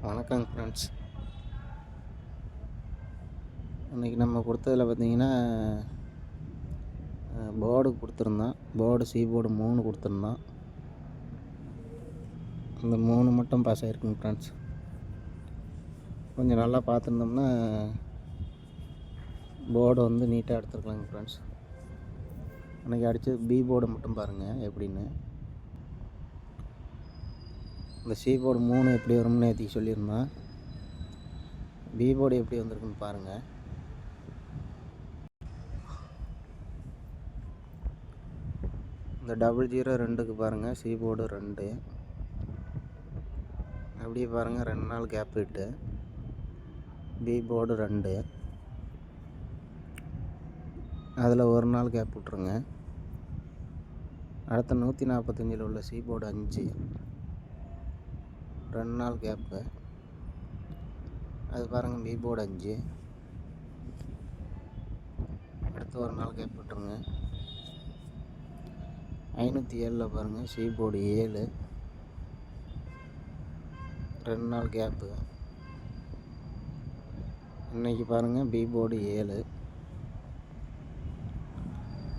வணக்கங்க ஃப்ரெண்ட்ஸ். இன்றைக்கி நம்ம கொடுத்ததில் பார்த்திங்கன்னா போர்டு கொடுத்துருந்தோம். சி போர்டு 3 கொடுத்துருந்தோம். இந்த 3 மட்டும் பாஸ் ஆகிருக்குங்க ஃப்ரெண்ட்ஸ். கொஞ்சம் நல்லா பார்த்துருந்தோம்னா போர்டு வந்து நீட்டாக எடுத்துருக்கலாங்க ஃப்ரெண்ட்ஸ். அன்றைக்கி அடித்தது பி போர்டு மட்டும் பாருங்கள் எப்படின்னு. இந்த சி போர்டு 3 எப்படி வரும்னு நேற்று சொல்லியிருந்தோம். பி போர்டு எப்படி வந்திருக்குன்னு பாருங்கள். இந்த 002க்கு பாருங்கள், சி போர்டு 2 அப்படியே பாருங்கள். 2 நாள் கேப் விட்டு பி போர்டு 2, அதில் 1 நாள் கேப் விட்ருங்க. அடுத்த 145 உள்ள சி போர்டு 5, 2 நாள் கேப்பு. அது பாருங்கள், பி போர்டு 5, அடுத்து 1 நாள் கேப் விட்டுருங்க. 507 பாருங்கள், சி போர்டு 7, 2 நாள் கேப்பு. இன்றைக்கி பாருங்கள், பி போர்டு 7.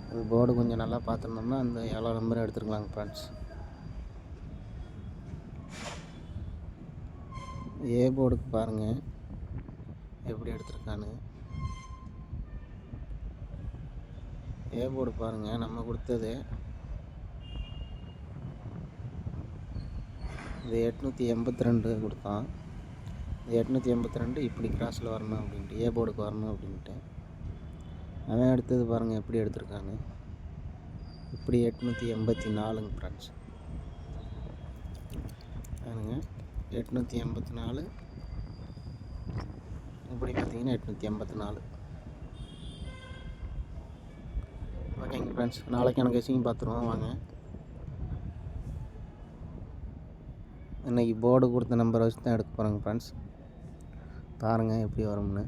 அது போர்டு கொஞ்சம் நல்லா பார்த்துருந்தோம்னா அந்த 7 நம்பர் எடுத்துருக்கலாங்க ஃப்ரெண்ட்ஸ். ஏ போர்டுக்கு பாருங்கள் எப்படி எடுத்துருக்கான்னு. ஏ போர்டு பாருங்கள், நம்ம கொடுத்தது இது 882 கொடுத்தான். இது 882 இப்படி கிராஸில் வரணும் அப்படின்ட்டு, ஏ போர்டுக்கு வரணும் அப்படின்ட்டு. அவன் எடுத்தது பாருங்கள் எப்படி எடுத்திருக்கான்னு. இப்படி 884ங்க ஃப்ரெண்ட்ஸ். பாருங்க, 884 இப்படி பார்த்தீங்கன்னா 884. ஓகேங்க ஃப்ரெண்ட்ஸ், நாளைக்கு எனக்கு கெஸிங் பார்த்துருவோம் வாங்க. இன்றைக்கி போர்டு கொடுத்த நம்பரை வச்சு தான் எடுக்க போகிறேங்க ஃப்ரெண்ட்ஸ். பாருங்கள் எப்படி வரும்னு.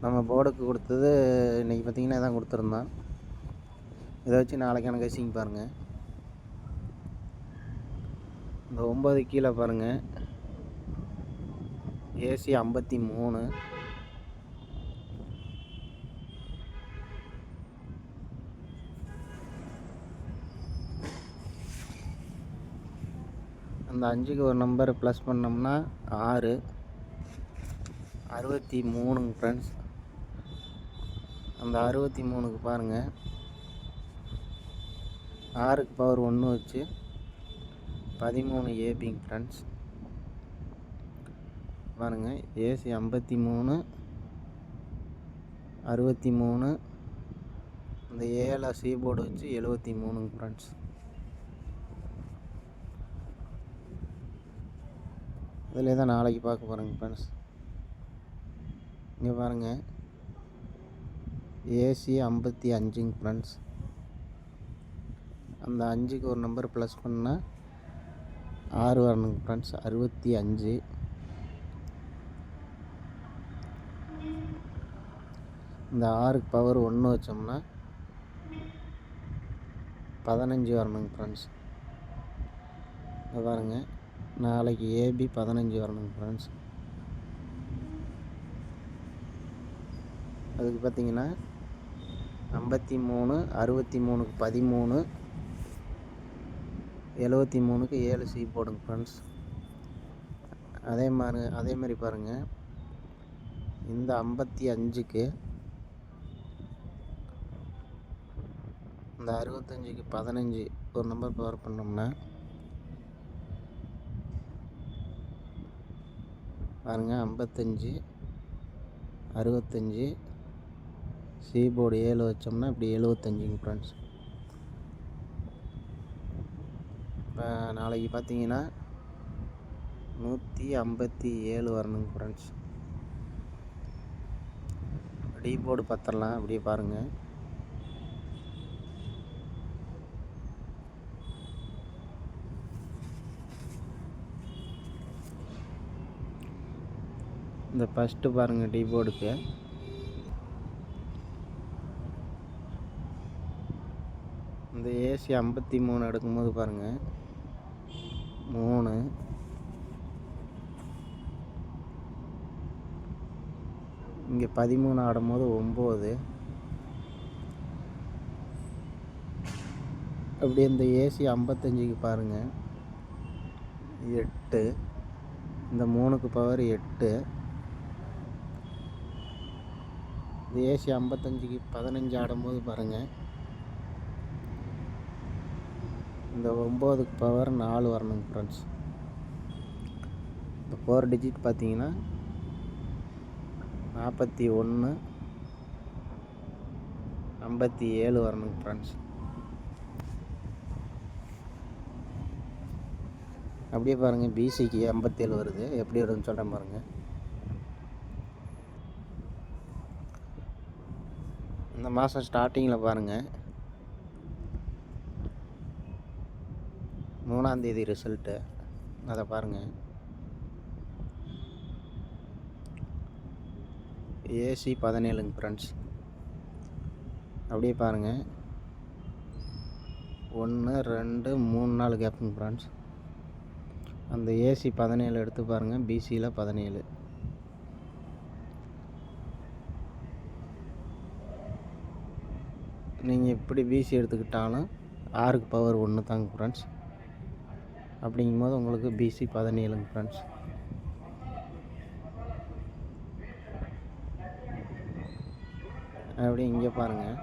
நம்ம போர்டுக்கு கொடுத்தது இன்றைக்கி பார்த்திங்கன்னா இதான் கொடுத்துருந்தோம். இதை வச்சு நாளைக்கு எனக்கு கெஸிங் பாருங்கள். இந்த 9 கீழே பாருங்கள், ஏசி 53, அந்த 5க்கு ஒரு நம்பர் ப்ளஸ் பண்ணோம்னா 6, 63ங்க ஃப்ரெண்ட்ஸ். அந்த 63க்கு பாருங்கள், 6க்கு பவர் 1 வச்சு 13 ஏபிங்க ஃப்ரெண்ட்ஸ். பாருங்கள், ஏசி 53, 63, இந்த 7 சி போர்டு வச்சு 73ங்க ஃப்ரெண்ட்ஸ். இதில் தான் நாளைக்கு பார்க்க போகிறேங்க ஃப்ரெண்ட்ஸ். இங்கே பாருங்கள், ஏசி 55ங்க ஃப்ரெண்ட்ஸ். அந்த 5க்கு ஒரு நம்பர் ப்ளஸ் பண்ணால் 6 வரணுங்க ஃப்ரெண்ட்ஸ், 65. இந்த 6க்கு பவர் 1 வச்சோம்னா 15 வரணுங்க ஃப்ரெண்ட்ஸ். பாருங்கள், நாளைக்கு ஏபி 15 வரணுங்க ஃப்ரெண்ட்ஸ். அதுக்கு பார்த்தீங்கன்னா 53, 63க்கு 13, 73க்கு 7 சி போடுங்க ஃப்ரெண்ட்ஸ். அதே மாதிரி பாருங்கள், இந்த 55க்கு இந்த 65க்கு 15 ஒரு நம்பர் பவர் பண்ணோம்னா பாருங்கள் 55 65 சீபோர்டு 7 வச்சோம்னா இப்படி 75ங்க ஃப்ரெண்ட்ஸ். இப்போ நாளைக்கு பார்த்தீங்கன்னா 157 வரணுங்க ஃப்ரெண்ட்ஸ். டீபோர்டு பத்தரலாம் அப்படியே பாருங்கள். இந்த ஃபஸ்ட்டு பாருங்கள் டீபோர்டுக்கு இந்த ஏசி 53 எடுக்கும்போது பாருங்கள் 3, இங்கே 13 ஆடும்போது 9, அப்படியே இந்த ஏசி 55க்கு பாருங்கள் 8, இந்த 3க்கு பவர் 8, இந்த ஏசி 55க்கு 15 ஆடும்போது பாருங்கள் இந்த 9க்கு பவர் 4 வரணுங்க ஃப்ரெண்ட்ஸ். இந்த 4 டிஜிட் பார்த்தீங்கன்னா 41 57 வரணுங்க ஃப்ரெண்ட்ஸ். அப்படியே பாருங்கள் பிசிக்கு 57 வருது. எப்படி வருதுன்னு சொல்கிறேன் பாருங்கள். இந்த மாதம் ஸ்டார்டிங்கில் பாருங்கள் 3ஆம் தேதி ரிசல்ட்டு, அதை பாருங்கள். ஏசி 17ங்க ஃப்ரெண்ட்ஸ். அப்படியே பாருங்கள் 1 2 3 4 கேப்புங்க ஃப்ரெண்ட்ஸ். அந்த ஏசி 17 எடுத்து பாருங்கள், பிசியில் 17. நீங்கள் எப்படி பிசி எடுத்துக்கிட்டாலும் 6க்கு பவர் 1 தாங்க ஃப்ரெண்ட்ஸ். அப்படிங்கும்போது உங்களுக்கு பிசி 17ங்க ஃப்ரெண்ட்ஸ். அப்படி இங்கே பாருங்கள்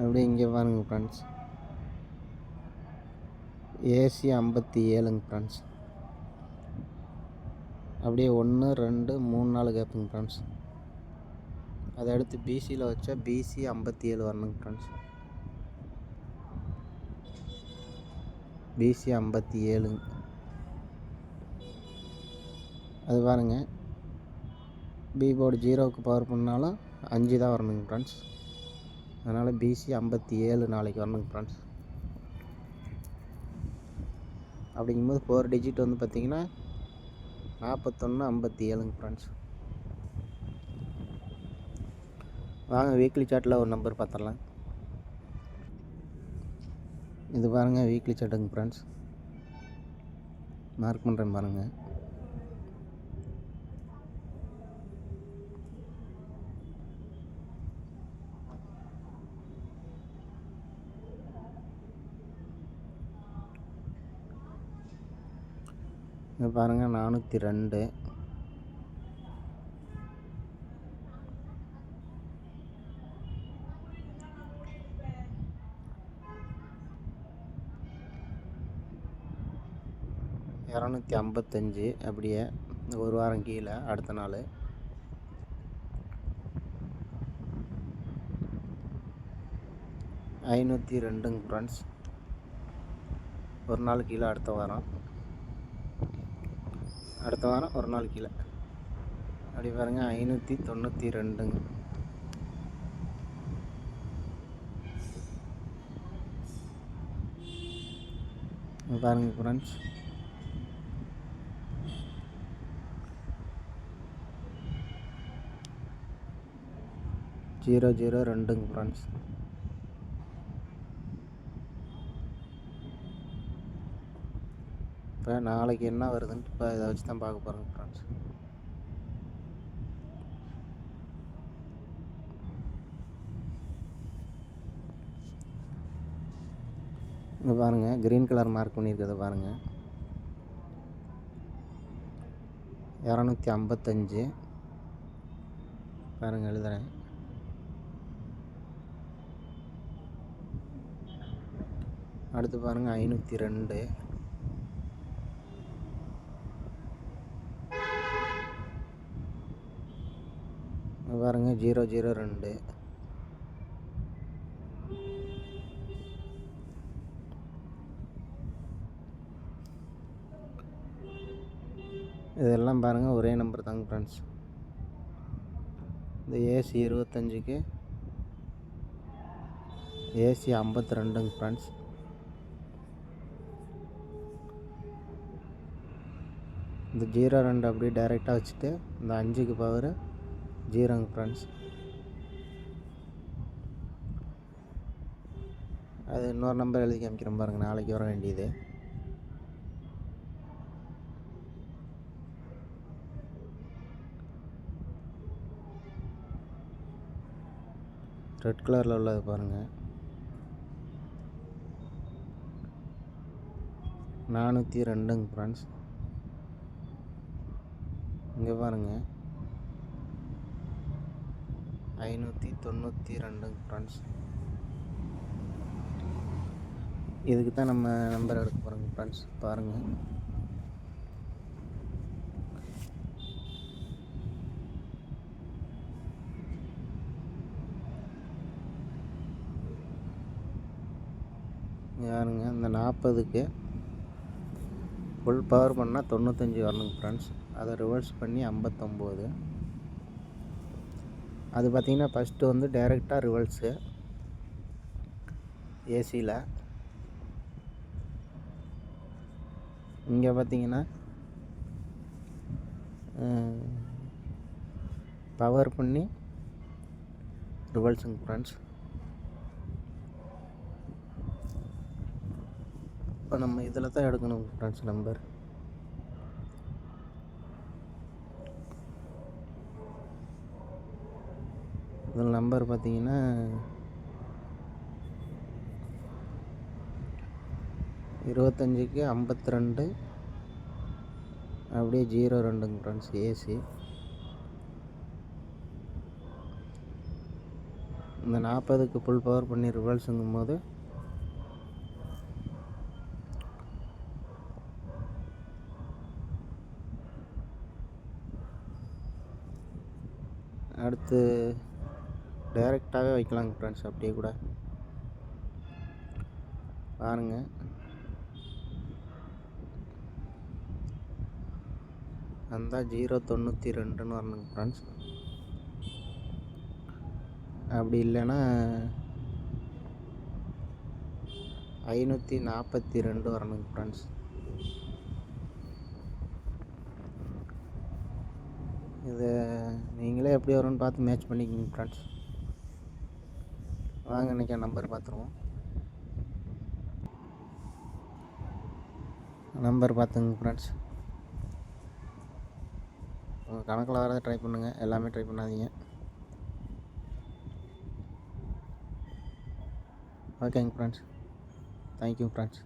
அப்படியே இங்கே பாருங்கள் ஃப்ரெண்ட்ஸ் ஏசி 57ங்க ஃப்ரெண்ட்ஸ். அப்படியே 1 2 3 4 கேப்புங்க ஃப்ரெண்ட்ஸ். அதை அடுத்து பிசியில் வச்சா பிசி 57 வரணுங்க ஃப்ரெண்ட்ஸ். பிசி 57. அது பாருங்கள் பி போர்டு 0க்கு பவர் பண்ணாலும் 5 தான் வரணுங்க ஃப்ரெண்ட்ஸ். அதனால் பிசி 57 நாளைக்கு வரணுங்க ஃப்ரெண்ட்ஸ். அப்படிங்கும்போது 4 டிஜிட் வந்து பார்த்திங்கன்னா 41 57ங்க ஃப்ரெண்ட்ஸ். வாங்க வீக்லி சார்ட்டில் ஒரு நம்பர் பார்த்துடலாம். இது பாருங்கள் வீக்லி சார்ட்டுங்க ஃப்ரெண்ட்ஸ். மார்க் பண்ணுறேன் பாருங்கள். இது பாருங்கள் 402, $255. அப்படியே ஒரு வாரம் கீழே அடுத்த நாள் 502ங்க ஃப்ரெண்ட்ஸ். ஒரு நாள் கீழே அடுத்த வாரம் ஒரு நாள் கீழே. அப்படி பாருங்கள் 592ங்க. பாருங்கள் ஃப்ரெண்ட்ஸ் 002ங்க ஃப்ரெண்ட்ஸ். இப்போ நாளைக்கு என்ன வருதுன்ட்டு இப்போ இதை வச்சு தான் பார்க்க போகிறோங்க ஃப்ரெண்ட்ஸ். இங்கே பாருங்கள் க்ரீன் கலர் மார்க் பண்ணியிருக்கிறத பாருங்கள் 255. பாருங்கள் எழுதுகிறேன். அடுத்து பாருங்கள் 502. பாருங்கள் 002. இதெல்லாம் பாருங்கள் ஒரே நம்பர் தாங்க ஃப்ரெண்ட்ஸ். இந்த ஏசி 25க்கு ஏசி 52ங்க ஃப்ரெண்ட்ஸ். இந்த 02 அப்படியே டைரெக்டாக வச்சுட்டு இந்த 5க்கு பவர் 0ங்க ஃப்ரெண்ட்ஸ். அது இன்னொரு நம்பர் எழுதி காமிக்கிறேன் பாருங்கள், நாளைக்கு வர வேண்டியது. ரெட் கலரில் உள்ளது பாருங்கள், 402ங்க ஃப்ரெண்ட்ஸ். இங்கே பாருங்கள் 592ங்க ஃப்ரெண்ட்ஸ். இதுக்கு தான் நம்ம நம்பர் எடுக்க போகிறோங்க ஃப்ரெண்ட்ஸ். பாருங்கள், யாருங்க இந்த 40க்கு ஃபுல் பவர் பண்ணால் 95 வரணுங்க ஃப்ரெண்ட்ஸ். அதை ரிவர்ஸ் பண்ணி 59. அது பார்த்திங்கன்னா ஃபஸ்ட்டு வந்து டைரெக்டாக ரிவர்ஸு ஏசியில். இங்கே பார்த்திங்கன்னா பவர் பண்ணி ரிவர்ஸுங்க ஃப்ரெண்ட்ஸ். இப்போ நம்ம இதில் தான் எடுக்கணும் ஃப்ரெண்ட்ஸ் நம்பர். இதில் நம்பர் பார்த்தீங்கன்னா 25க்கு 52 அப்படியே 02ங்க ஃப்ரெண்ட்ஸ் ஏசி. இந்த 40க்கு ஃபுல் பவர் பண்ணி ரிவர்ஸுங்கும் போது அடுத்து டைரெக்டாகவே வைக்கலாங்க ஃப்ரெண்ட்ஸ். அப்படியே கூட பாருங்கள், அந்த 092ன்னு வரணுங்க ஃப்ரெண்ட்ஸ். அப்படி இல்லைன்னா 542 வரணுங்க ஃப்ரெண்ட்ஸ். இதை நீங்களே எப்படி வரும்னு பார்த்து மேட்ச் பண்ணிக்கோங்க ஃப்ரெண்ட்ஸ். வாங்க இன்றைக்கி நம்பர் பார்த்துருவோம். நம்பர் பார்த்துங்க ஃப்ரெண்ட்ஸ். கணக்கில் வரதை ட்ரை பண்ணுங்கள், எல்லாமே ட்ரை பண்ணாதீங்க. ஓகேங்க ஃப்ரெண்ட்ஸ், தேங்க்யூ ஃப்ரெண்ட்ஸ்.